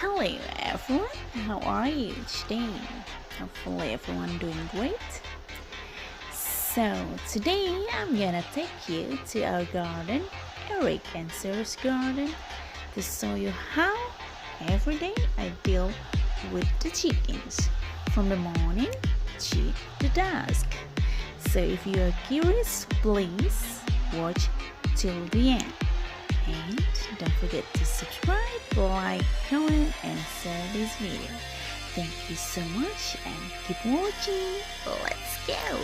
Hello everyone, how are you today? Hopefully everyone doing great. So today I'm gonna take you to our garden, Eric and Sarah's garden, to show you how every day I deal with the chickens from the morning to the dusk. So if you are curious, please watch till the end. And don't forget to subscribe, like, comment, and share this video. Thank you so much and keep watching. Let's go!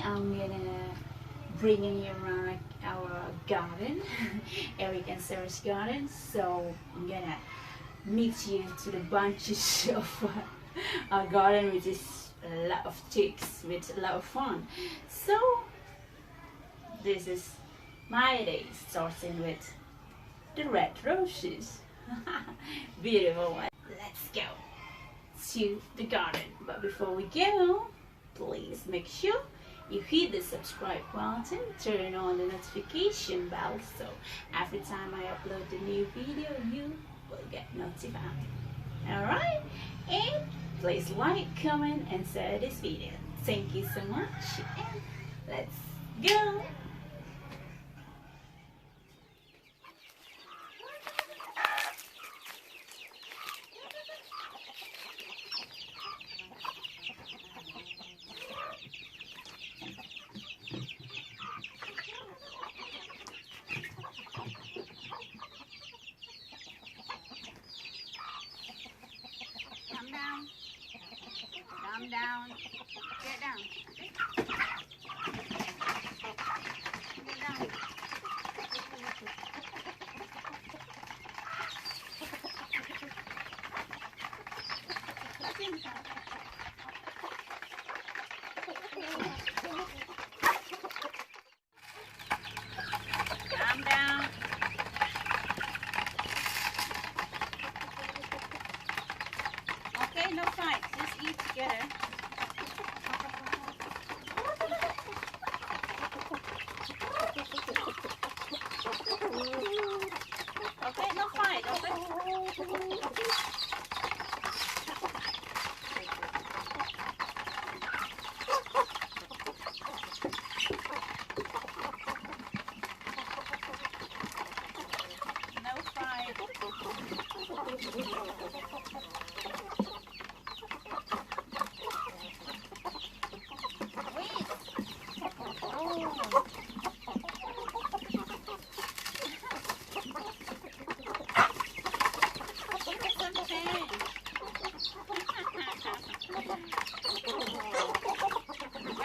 I'm gonna bring you around our garden, Eric and Sarah's garden. So I'm gonna meet you to the bunches of our garden, which is a lot of chicks with a lot of fun. So this is my day, starting with the red roses. Beautiful one. Let's go to the garden. But before we go, please make sure you hit the subscribe button, turn on the notification bell, so every time I upload a new video, you will get notified. Alright? And please like, comment, and share this video. Thank you so much, and let's go! Calm down. Get down. Okay? Get down. Calm down. Okay, no fight. Just eat together. Okay, no fight. Okay. No fight.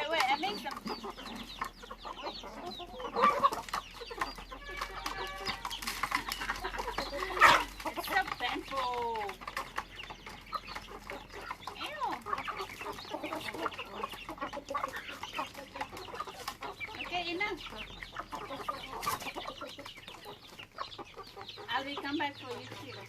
Wait, I made some. It's so painful. Ew. Okay, enough. I will come back for you too.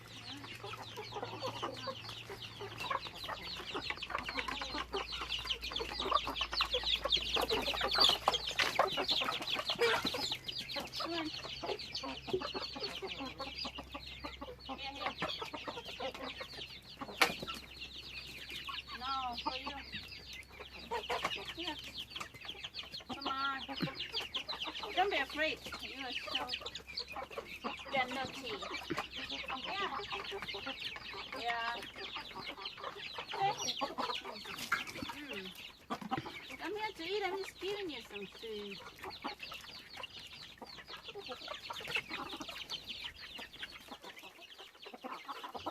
was so got no teeth. Yeah. Yeah. Come here to eat. I'm just giving you some food.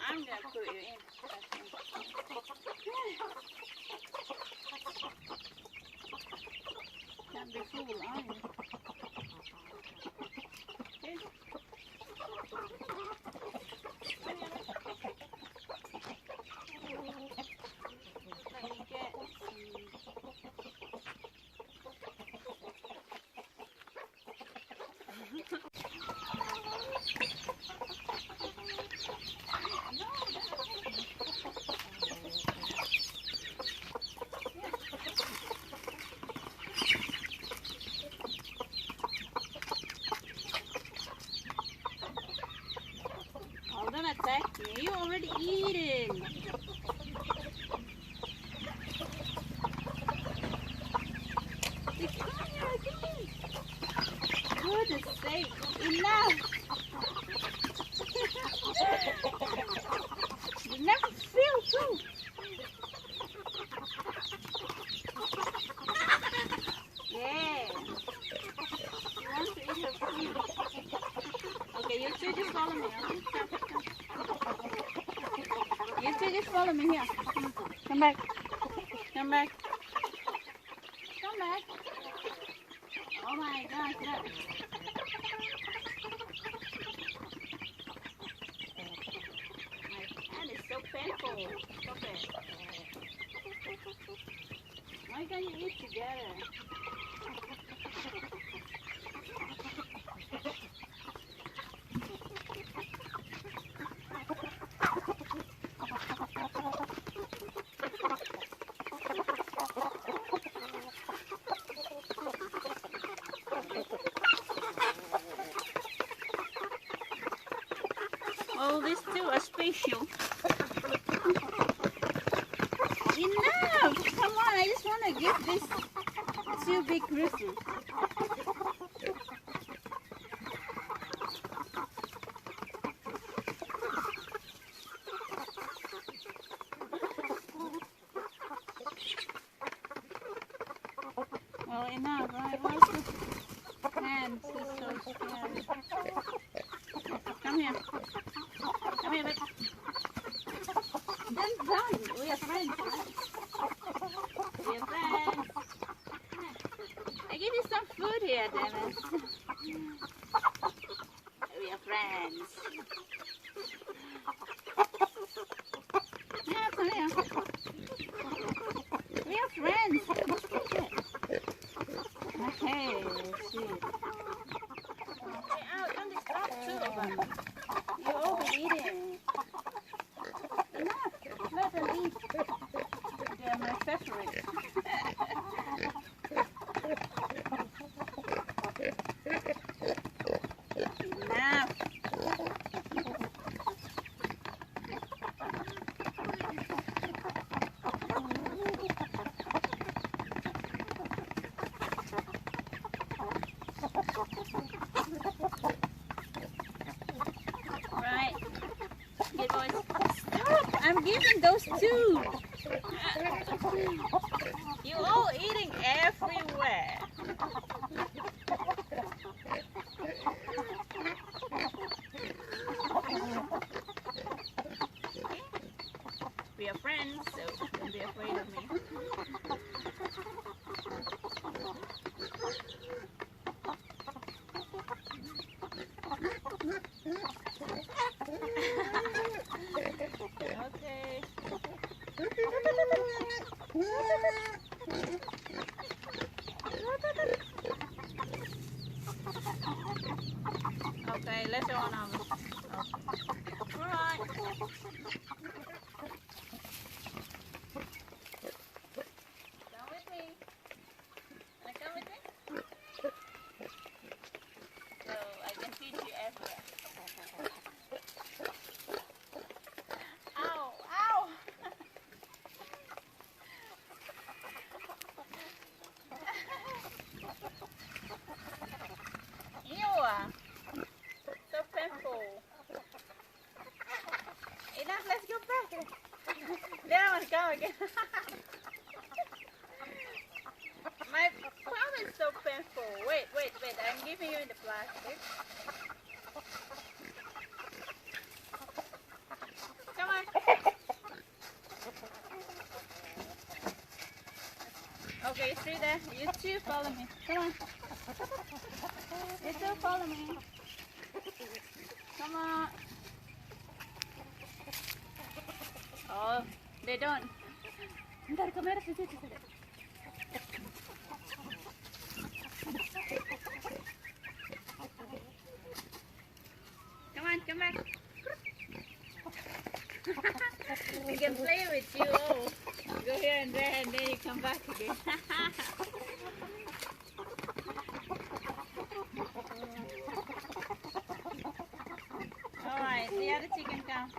I'm gonna put you in. Can't be full, are you? Okay. Let me get oh, don't attack me. You're already eating. Goodness sake, enough! You never feel too. Yeah. She wants to eat her food. Okay, you two just follow me. Okay? You two just follow me here. Come back. Come back. Come back. Oh my gosh, look. My hand is so painful. Stop it. Why can't you eat together? Oh, these two are special. Enough! Come on, I just want to give this two big crystals. Well, enough, right? What's the hands? It's so scary. Come here. Come here, babe. Then done. We are friends, right? We are friends. I give you some food here, Dennis. We are friends. Yeah, come here. We are friends. Let's take it. Okay, sweet. Okay, out. Don't distract two of them. You're overeating. Enough. Let them eat. They're my favorite. Enough. Right. Good boys. Stop! I'm giving those two. You all eating everywhere. We are friends, so don't be afraid of me. Okay. Okay, let's go on over. Okay. Alright. Come with me. Wanna come with me? So I can feed you everywhere. Ow! Ow! You are. Down, go again. My palm is so painful. Wait, wait, wait. I'm giving you in the plastic. Come on. Okay, you three there. You two follow me. Come on. You two follow me. Come on. Oh, they don't. Ntar kamera situ. Come on, come back. We can play with you. Oh, go here and there, and then you come back again. All right, the other chicken come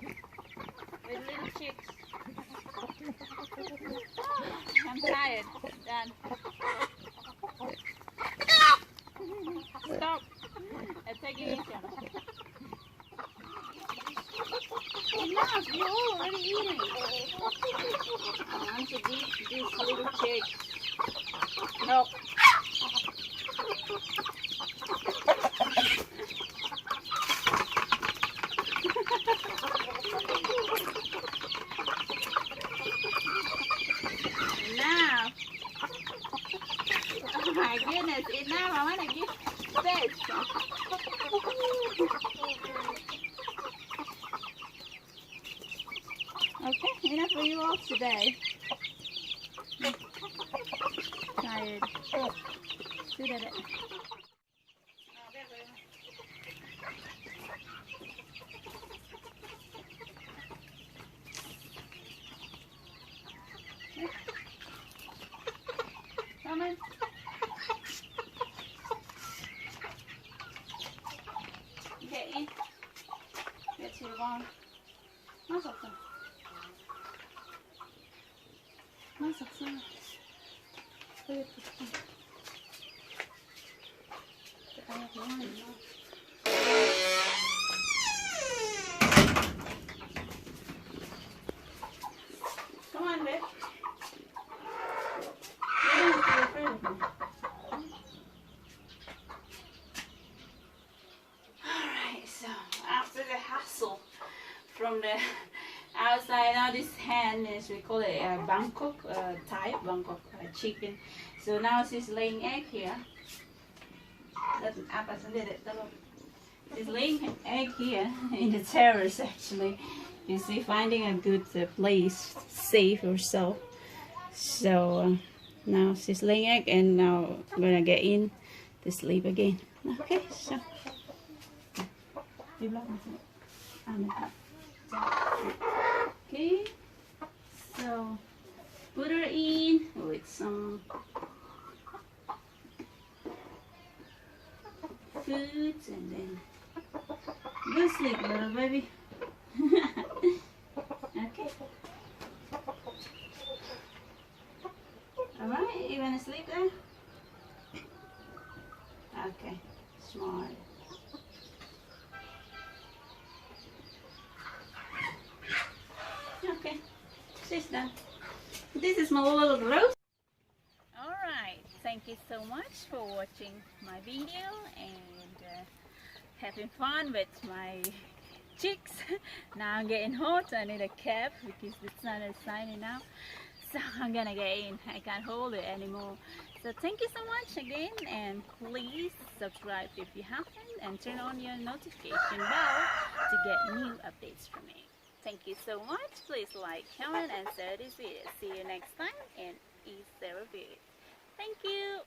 with little chicks. I'm tired. Done. Stop. I'm taking it. Enough, you're already eating. I want to eat these little chicks. No. Enough. Oh my goodness, enough. I want to give this. Okay, enough for you all today. Tired. Sudah deh. Come on. Get in. Get to your bone. Masuk sana. Masuk sana. Come on, babe. Alright, so after the hustle from the outside, now this hen is, we call it a bangkok type, bangkok chicken. So now she's laying egg here. She's laying egg here in the terrace actually. You see, finding a good place, safe or so. So now she's laying egg, and now I'm gonna get in to sleep again. Okay, so. Okay, so put her in with some foods and then go sleep, little baby. Okay. Alright, you wanna sleep there? Okay, smart. Okay, she's done. This is my little roast. Alright, thank you so much for watching my video and having fun with my chicks. Now I'm getting hot, I need a cap because the sun is shining now. So I'm gonna get in, I can't hold it anymore. So thank you so much again, and please subscribe if you haven't and turn on your notification bell to get new updates from me. Thank you so much. Please like, comment and share this video. See you next time, and eat their review. Thank you.